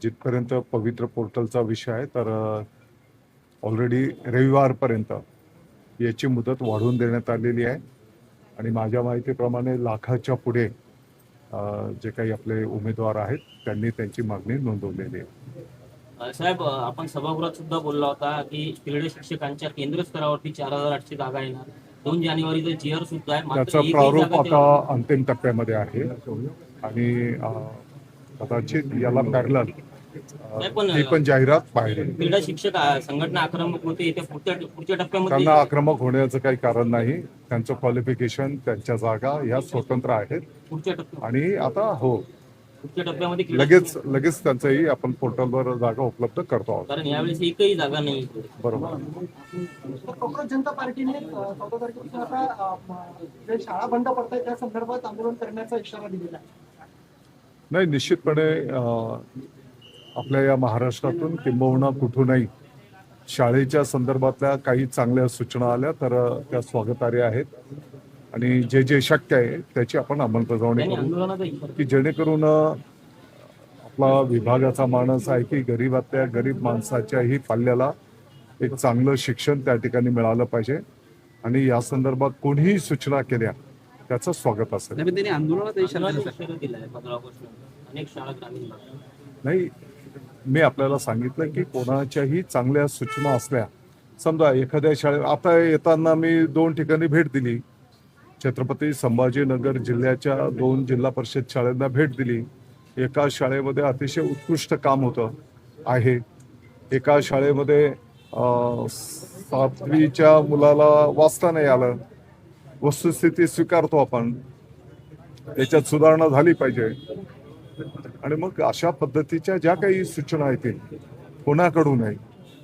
जिथपर्यंत पवित्र पोर्टलचा विषय आहे तर ऑलरेडी रविवारपर्यंत याची मुदत वाढवून देण्यात आलेली आहे आणि माझ्या माहितीप्रमाणे लाखाच्या पुढे जे काही आपले उमेदवार आहेत त्यांनी त्यांची मागणी नोंदवलेली आहे. साहेब, आपण सभागृहात सुद्धा बोलला होता की क्रीडा शिक्षकांच्या केंद्र स्तरावरती 4,800 जागा येणार. 2 जानेवारीचा जीआर सुद्धा आहे. त्याचा प्रारूप आता अंतिम टप्प्यामध्ये आहे आणि कदाचित याला पॅरलल ही पण जाहिरात बाहेर येईल. क्रीडा शिक्षक संघटना आक्रमक होते, येत्या पुढच्या टप्प्यामध्ये त्यांना आक्रमक होण्याचं काही कारण नाही. त्यांचं क्वालिफिकेशन, त्यांच्या जागा ह्या स्वतंत्र आहेत पुढच्या टप्प्यात आणि आता पुढच्या टप्प्यामध्ये लगेच त्यांचंही आपण पोर्टलवर जागा उपलब्ध करतो आहोत. कारण यावेळेस एकही जागा नाही. बरोबर. काँग्रेस जनता पार्टीने 14 तारखेपासून आता जे शाळा बंद पडतात त्या संदर्भात आंदोलन करण्याचा इशारा दिलेला आहे. नाही, निश्चितपणे आपल्या या महाराष्ट्रातून किंबहुना कुठूनही शाळेच्या संदर्भातल्या काही चांगल्या सूचना आल्या तर त्या स्वागतार्ह आहेत आणि जे जे शक्य आहे त्याची आपण अंमलबजावणी करू की जेणेकरून आपला विभागाचा माणूस आहे की गरीब माणसाच्याही पाल्याला एक चांगलं शिक्षण त्या ठिकाणी मिळालं पाहिजे आणि या संदर्भात कोणीही सूचना केल्या त्याचं स्वागत असेल. नाही, मी आपल्याला सांगितलं की कोणाच्याही चांगल्या सूचना असल्या, समजा एखाद्या शाळेत आता येताना मी 2 ठिकाणी भेट दिली. छत्रपती संभाजीनगर जिल्ह्याच्या 2 जिल्हा परिषद शाळांना भेट दिली. एका शाळेमध्ये अतिशय उत्कृष्ट काम होतं आहे. एका शाळेमध्ये 7वीच्या मुलाला वाचता नाही आलं. वस्तुस्थिती स्वीकारतो आपण, त्याच्यात सुधारणा झाली पाहिजे आणि मग अशा पद्धतीच्या ज्या काही सूचना येतील कोणाकडूनही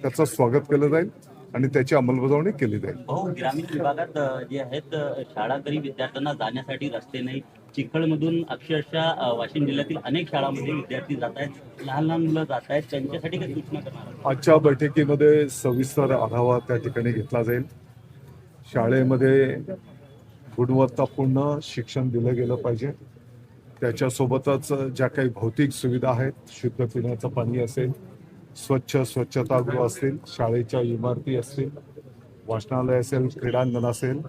त्याचं स्वागत केलं जाईल आणि त्याची अंमलबजावणी केली जाईल. ग्रामीण विभागात जे आहेत शाळाकरी विद्यार्थ्यांना जाण्यासाठी रस्ते नाही. चिखलमधून अक्षरशः वाशिम जिल्ह्यातील अनेक शाळांमध्ये विद्यार्थी जात आहेत, लहान मुलं जात आहेत, त्यांच्यासाठी काही सूचना करणार? आजच्या बैठकीमध्ये सविस्तर आढावा त्या ठिकाणी घेतला जाईल. शाळेमध्ये गुणवत्तापूर्ण शिक्षण दिलं गेलं पाहिजे. त्याच्यासोबतच ज्या काही भौतिक सुविधा आहेत, शुद्ध पिण्याचं पाणी असेल, स्वच्छतागृह असतील, शाळेच्या इमारती असतील, वाचनालय असेल, क्रीडांगण असेल,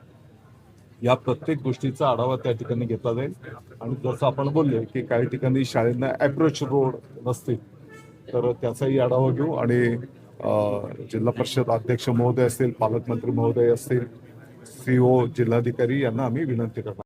या प्रत्येक गोष्टीचा आढावा त्या ठिकाणी घेतला जाईल. आणि जसं आपण बोलले की काही ठिकाणी शाळेंना अप्रोच रोड नसतील तर त्याचाही आढावा घेऊ आणि जिल्हा परिषद अध्यक्ष महोदय असतील, पालकमंत्री महोदय असतील, CO, जिल्हाधिकारी यांना आम्ही विनंती करणार.